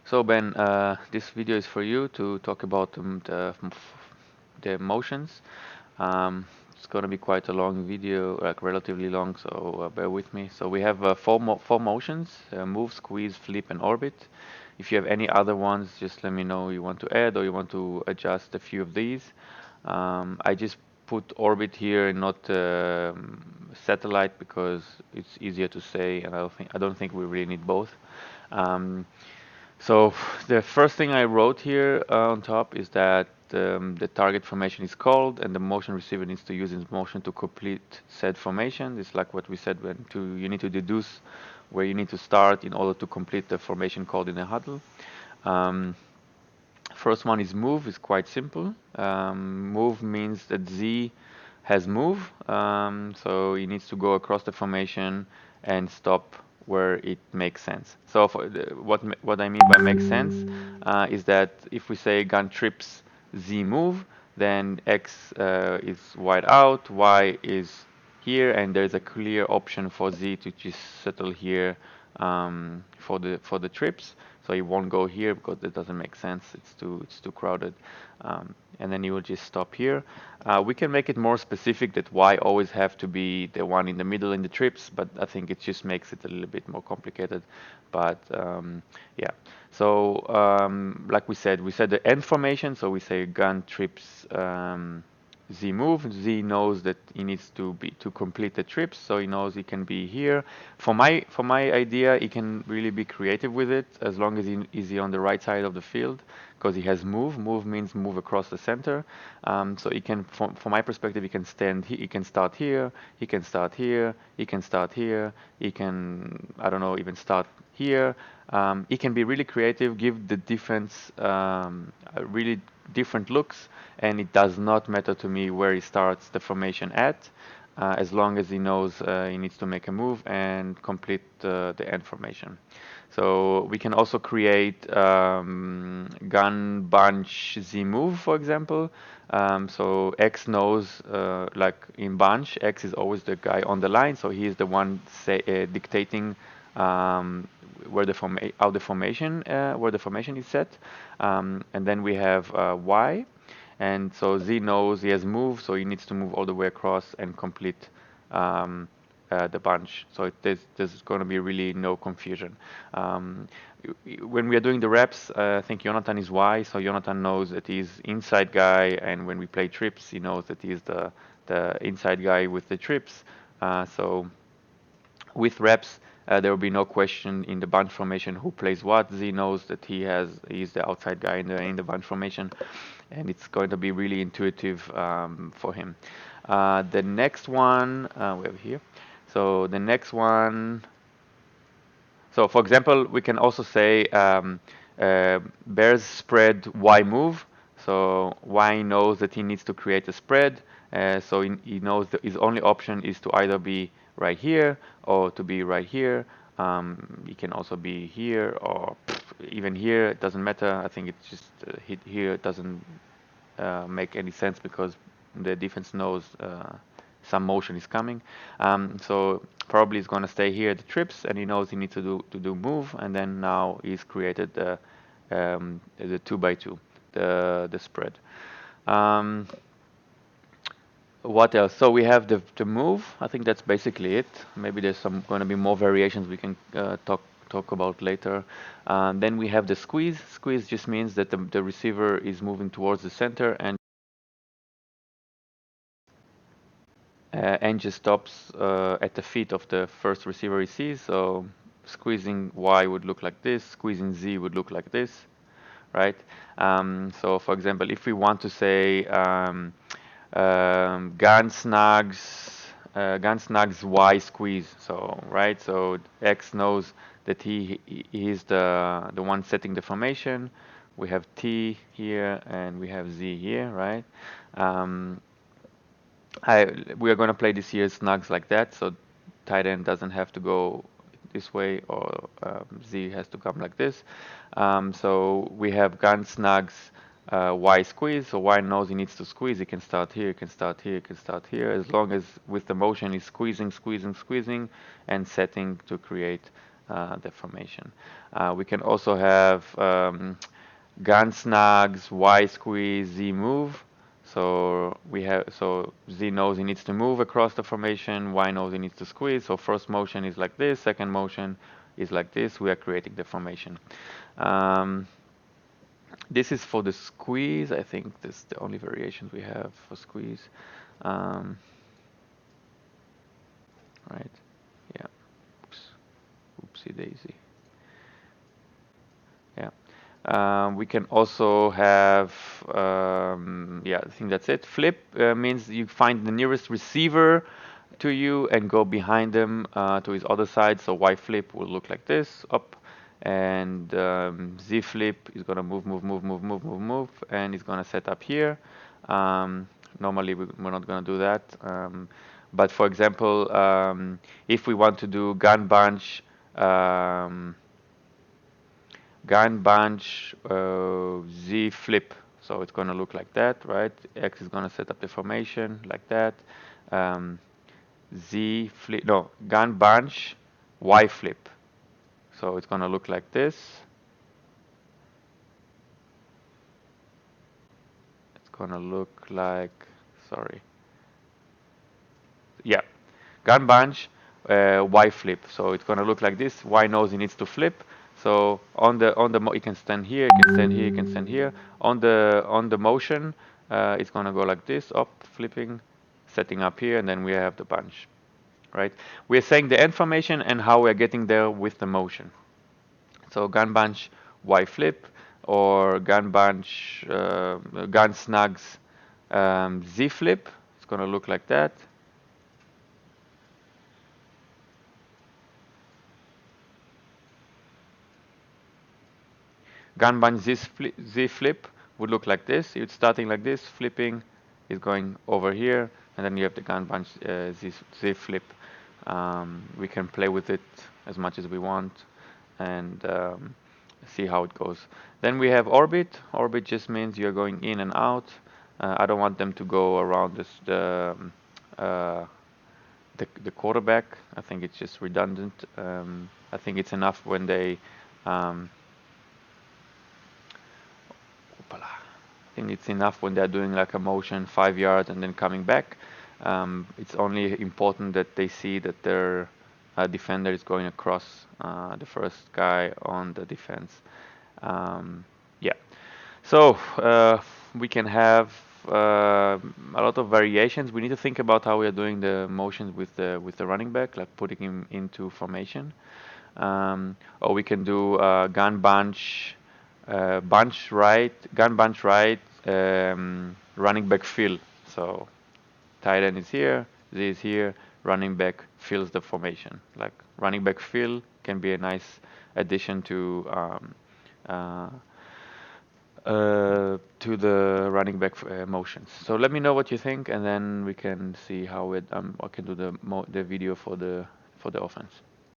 So Ben, this video is for you to talk about the motions. It's gonna be quite a long video, like relatively long, so bear with me. So we have four motions: move, squeeze, flip, and orbit. If you have any other ones, just let me know you want to add or you want to adjust a few of these. I just put orbit here and not satellite because it's easier to say, and I don't think we really need both. Um, so the first thing I wrote here on top is that the target formation is called and the motion receiver needs to use its motion to complete said formation. It's like what we said when you need to deduce where you need to start in order to complete the formation called in a huddle. Um, First one is move, is quite simple. Move means that Z has move, so he needs to go across the formation and stop where it makes sense. So what I mean by makes sense is that if we say gun trips Z move, then X is wide out, Y is here, and there's a clear option for Z to just settle here for the trips. So it won't go here because it doesn't make sense. It's too crowded. And then you will just stop here. We can make it more specific that Y always have to be the one in the middle in the trips, but I think it just makes it a little bit more complicated. But yeah, so like we said the end formation. So we say gun trips. Z move. Z knows that he needs to complete the trips, so he knows he can be here. For my idea, he can really be creative with it as long as he is he on the right side of the field because he has move. Move means move across the center. So he can, from my perspective, he can stand. He can start here. He can start here. He can start here. He can, I don't know, even start here. He can be really creative, give the defense really different looks, and it does not matter to me where he starts the formation at, as long as he knows he needs to make a move and complete the end formation. So we can also create gun bunch Z move, for example. So X knows, like in bunch, X is always the guy on the line, so he is the one dictating where the how the formation where the formation is set. And then we have Y, and so Z knows he has moved, so he needs to move all the way across and complete um, the bunch. So there's going to be really no confusion. Um, when we are doing the reps, I think Jonathan is Y, so Jonathan knows that he's inside guy, and when we play trips, he knows that he's the inside guy with the trips. So with reps, there will be no question in the bunch formation who plays what. Z knows that he's the outside guy in the bunch formation, and it's going to be really intuitive for him. The next one we have here. So the next one. So for example, we can also say bears spread Y move. So Y knows that he needs to create a spread. So he knows that his only option is to either be right here or to be right here. He can also be here or even here. It doesn't matter. I think it's just hit here. It doesn't make any sense because the defense knows some motion is coming. So probably he's going to stay here at the trips, and he knows he needs to do move, and then now he's created the 2x2, the spread. Um, what else? So we have the move. I think that's basically it. Maybe there's some going to be more variations we can talk about later. Then we have the squeeze. Squeeze just means that the receiver is moving towards the center and just stops at the feet of the first receiver he sees. So squeezing Y would look like this, squeezing Z would look like this, right? So for example, if we want to say gun snags Y squeeze, so right, so X knows that he's the one setting the formation. We have T here and we have Z here, right? Um, we are going to play this year snugs like that, so tight end doesn't have to go this way or Z has to come like this. So we have gun snugs Y squeeze, so Y knows he needs to squeeze, he can start here, he can start here, he can start here, as long as with the motion he's squeezing, squeezing, squeezing, and setting to create the formation. We can also have gun snags, Y squeeze, Z move. So Z knows he needs to move across the formation, Y knows he needs to squeeze. So first motion is like this, second motion is like this. We are creating the formation. Um, this is for the squeeze. I think this is the only variations we have for squeeze. Um, right? Yeah. Oops. Oopsie daisy. Yeah. We can also have, yeah, I think that's it. Flip means you find the nearest receiver to you and go behind them to his other side. So Y flip will look like this, up. And Z flip is going to move, move, move, move, move, move, move. And it's going to set up here. Normally, we're not going to do that. But for example, if we want to do gun bunch, gun bunch Z flip. So it's going to look like that, right? X is going to set up the formation like that. Um, Z flip, no, gun bunch Y flip. So it's going to look like this. It's going to look like, sorry. Yeah, gun bunch Y flip. So it's going to look like this. Y knows he needs to flip. So you can stand here, you can stand here, you can stand here. On the motion, it's gonna go like this, up, flipping, setting up here, and then we have the bunch, right? We're saying the end formation and how we're getting there with the motion. So gun bunch, Y flip, or gun bunch, gun snags, Z flip. It's gonna look like that. Gun bunch Z flip would look like this. It's starting like this, flipping is going over here, and then you have the gun bunch Z flip. We can play with it as much as we want and see how it goes. Then we have orbit. Orbit just means you're going in and out. I don't want them to go around uh, the quarterback. I think it's just redundant. I think it's enough when they I think it's enough when they're doing like a motion 5 yards and then coming back. It's only important that they see that their defender is going across the first guy on the defense. Yeah. So we can have a lot of variations. We need to think about how we are doing the motions with the running back, like putting him into formation. Or we can do gun bunch, bunch right, gun bunch right, running back fill. So tight end is here, Z is here, running back fills the formation. Like running back fill can be a nice addition uh, to the running back motions. So let me know what you think, and then we can see how I can do the video for the offense.